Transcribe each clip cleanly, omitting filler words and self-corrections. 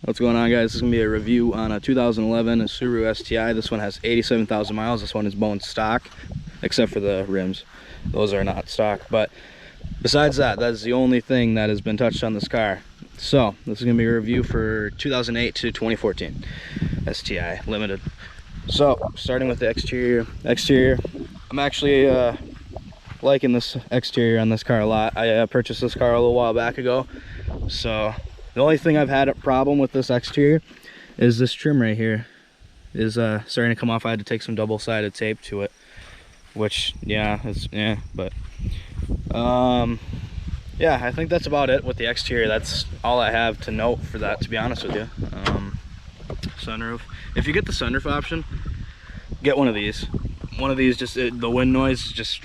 What's going on, guys? This is going to be a review on a 2011 Subaru STI. This one has 87,000 miles. This one is bone stock, except for the rims. Those are not stock. But besides that, that's the only thing that has been touched on this car. So this is going to be a review for 2008 to 2014 STI Limited. So starting with the exterior. I'm actually liking this exterior on this car a lot. I purchased this car a little while back ago. So the only thing I've had a problem with this exterior is this trim right here is starting to come off. I had to take some double-sided tape to it, which yeah, yeah, I think that's about it with the exterior. That's all I have to note for that, to be honest with you. Sunroof. If you get the sunroof option, get one of these. One of these, just the wind noise is just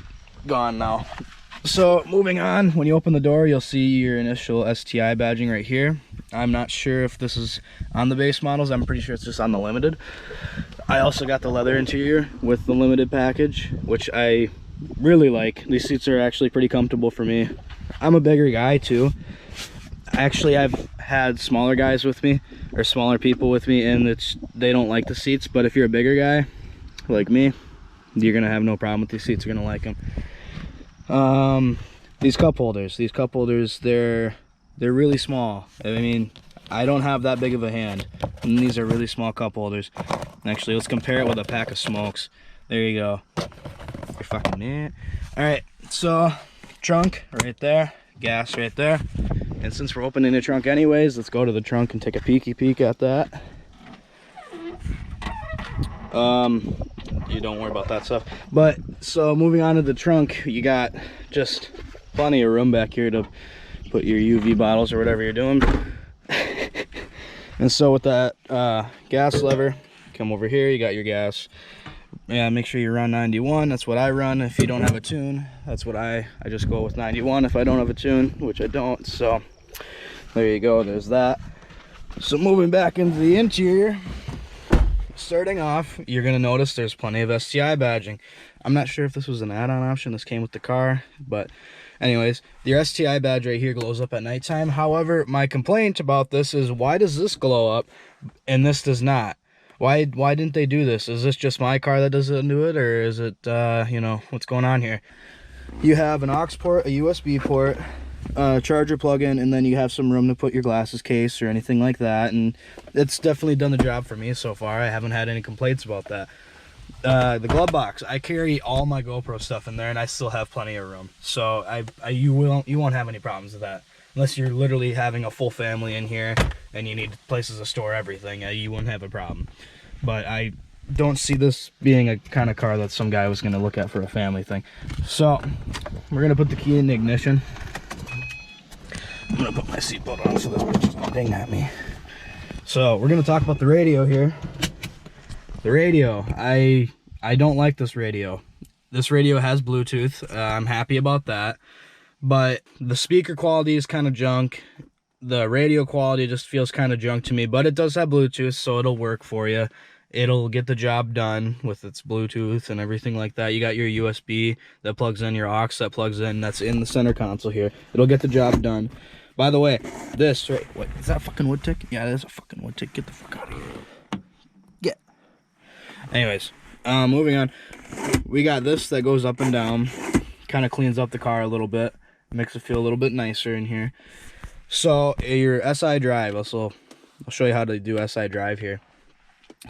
gone now. So moving on, when you open the door, you'll see your initial STI badging right here. I'm not sure if this is on the base models. I'm pretty sure it's just on the Limited. I also got the leather interior with the Limited package, which I really like. These seats are actually pretty comfortable for me. I'm a bigger guy too. Actually, I've had smaller guys with me, or smaller people with me, and they don't like the seats. But if you're a bigger guy like me, you're gonna have no problem with these seats. You're gonna like them. These cup holders, they're really small. I mean, I don't have that big of a hand, and these are really small cup holders. Actually, let's compare it with a pack of smokes. There you go. You're fucking it. All right, so trunk right there, gas right there. And since we're opening the trunk anyways, let's go to the trunk and take a peek at that. You don't worry about that stuff. But so moving on to the trunk, you got just plenty of room back here to put your UV bottles or whatever you're doing. And so with that gas lever, come over here, you got your gas. Yeah, make sure you run 91. That's what I run. If you don't have a tune, that's what I just go with 91 if I don't have a tune, which I don't. So there you go, there's that. So moving back into the interior, starting off, you're gonna notice there's plenty of STI badging. I'm not sure if this was an add-on option. This came with the car, but anyways, your STI badge right here glows up at nighttime. However, my complaint about this is, why does this glow up and this does not? Why didn't they do this? Is this just my car that doesn't do it, or is it you know, what's going on here? You have an aux port, a USB port, charger plug-in, and then you have some room to put your glasses case or anything like that, and it's definitely done the job for me so far. I haven't had any complaints about that. The glove box, I carry all my GoPro stuff in there, and I still have plenty of room, so you won't have any problems with that, unless you're literally having a full family in here and you need places to store everything. You won't have a problem. But I don't see this being a kind of car that some guy was going to look at for a family thing. So we're going to put the key in the ignition. I'm going to put my seatbelt on so this bitch is going to ding at me. So we're going to talk about the radio here. The radio, I don't like this radio. This radio has Bluetooth. I'm happy about that. But the speaker quality is kind of junk. The radio quality just feels kind of junk to me, but it does have Bluetooth, so it'll work for you. It'll get the job done with its Bluetooth and everything like that. You got your USB that plugs in, your aux that plugs in, that's in the center console here. It'll get the job done. By the way, this, right, what, is that a fucking wood tick? Yeah, that is a fucking wood tick. Get the fuck out of here. Get. Anyways, moving on. We got this that goes up and down. Kind of cleans up the car a little bit. Makes it feel a little bit nicer in here. So your SI drive, I'll show you how to do SI drive here.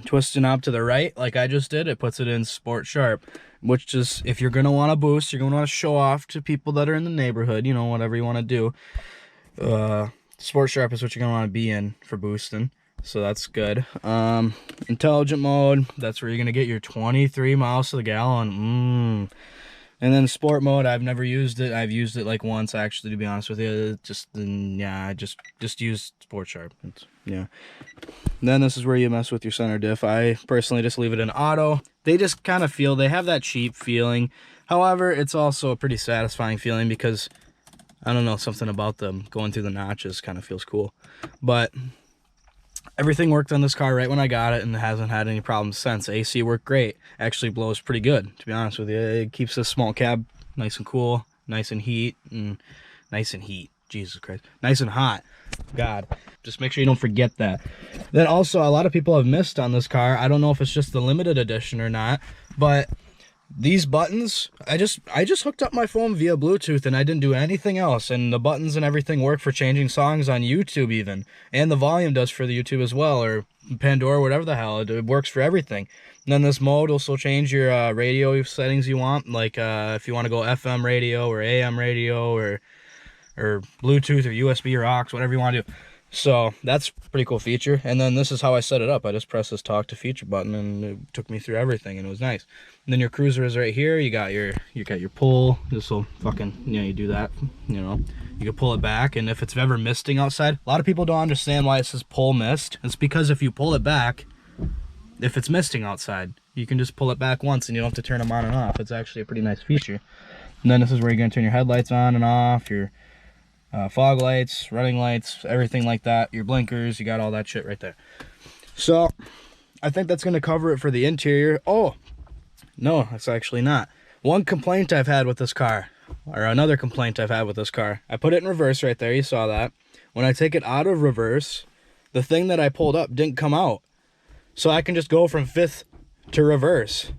Twist the knob to the right like I just did. It puts it in sport sharp, which is, if you're gonna want to boost, you're gonna want to show off to people that are in the neighborhood, you know, whatever you want to do. Sport sharp is what you're gonna want to be in for boosting, so that's good. Intelligent mode, that's where you're gonna get your 23 miles to the gallon. And then sport mode, I've never used it. I've used it like once, actually, to be honest with you. Yeah, I just used sport sharp. Yeah. And then this is where you mess with your center diff. I personally just leave it in auto. They just kind of they have that cheap feeling. However, it's also a pretty satisfying feeling because, I don't know, something about them going through the notches kind of feels cool. But everything worked on this car right when I got it, and it hasn't had any problems since. AC worked great. Actually blows pretty good, to be honest with you. It keeps this small cab nice and cool, nice and heat. Jesus Christ, nice and hot. God, just make sure you don't forget that. Then also, a lot of people have missed on this car. I don't know if it's just the limited edition or not, but these buttons, I just hooked up my phone via Bluetooth and I didn't do anything else, and the buttons and everything work for changing songs on YouTube even, and the volume does for the YouTube as well, or Pandora, whatever the hell. It works for everything. And then this mode will also change your radio settings you want, like if you want to go FM radio or AM radio or Bluetooth or USB or aux, whatever you want to do. So that's a pretty cool feature. And then this is how I set it up. I just press this talk to feature button and it took me through everything and it was nice. And then your cruiser is right here. You got your pull. This will fucking, you know, you do that, you know. You can pull it back, and if it's ever misting outside, a lot of people don't understand why it says pull mist. It's because if you pull it back, if it's misting outside, you can just pull it back once and you don't have to turn them on and off. It's actually a pretty nice feature. And then this is where you're going to turn your headlights on and off, your fog lights, running lights, everything like that, your blinkers, you got all that shit right there. So I think that's going to cover it for the interior. Oh, no, that's actually not. One complaint I've had with this car, or another complaint I've had with this car, I put it in reverse right there, you saw that. When I take it out of reverse, the thing that I pulled up didn't come out. So I can just go from fifth to reverse.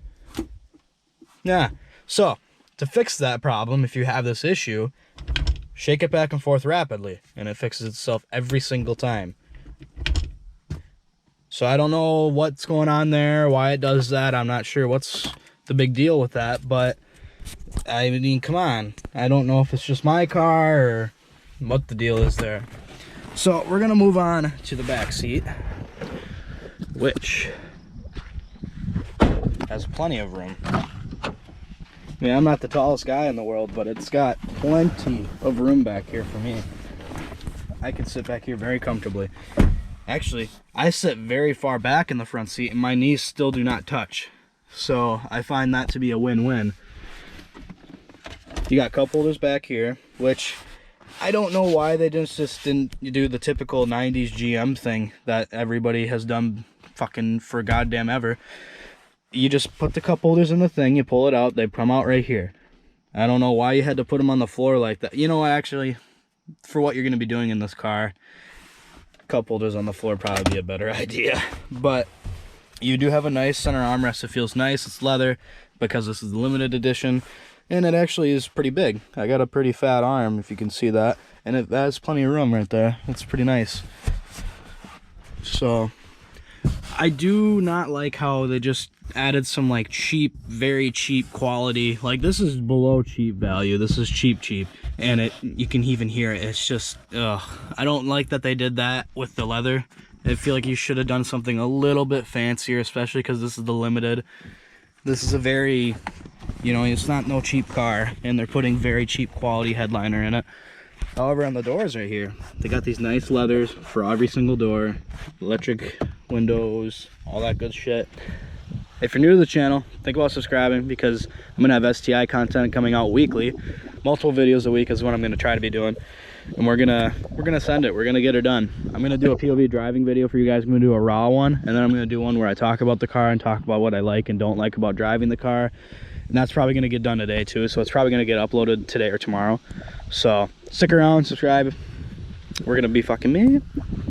Yeah, so to fix that problem, if you have this issue, shake it back and forth rapidly, and it fixes itself every single time. So I don't know what's going on there, why it does that. I'm not sure what's the big deal with that, but I mean, come on. I don't know if it's just my car or what the deal is there. So we're gonna move on to the back seat, which has plenty of room. I mean, I'm not the tallest guy in the world, but it's got plenty of room back here for me. I can sit back here very comfortably. Actually, I sit very far back in the front seat and my knees still do not touch. So I find that to be a win-win. You got cup holders back here, which I don't know why they just didn't do the typical 90s GM thing that everybody has done fucking for goddamn ever. You just put the cup holders in the thing, you pull it out, they come out right here. I don't know why you had to put them on the floor like that. You know what, actually, for what you're going to be doing in this car, cup holders on the floor probably be a better idea. But you do have a nice center armrest. It feels nice. It's leather because this is the limited edition. And it actually is pretty big. I got a pretty fat arm, if you can see that. And it has plenty of room right there. It's pretty nice. So I do not like how they just added some like cheap, very cheap quality. Like this is below cheap value. This is cheap. And you can even hear it. It's just, ugh. I don't like that they did that with the leather. I feel like you should have done something a little bit fancier, especially because this is the limited. This is a very, you know, it's not no cheap car, and they're putting very cheap quality headliner in it. However, on the doors right here, they got these nice leathers for every single door, electric windows, all that good shit. If you're new to the channel, think about subscribing because I'm gonna have STI content coming out weekly. Multiple videos a week is what I'm gonna try to be doing. And we're gonna send it. We're gonna get her done. I'm gonna do a POV driving video for you guys. I'm gonna do a raw one, and then I'm gonna do one where I talk about the car and talk about what I like and don't like about driving the car. And that's probably gonna get done today too. So it's probably gonna get uploaded today or tomorrow. So stick around, subscribe. We're gonna be fucking me.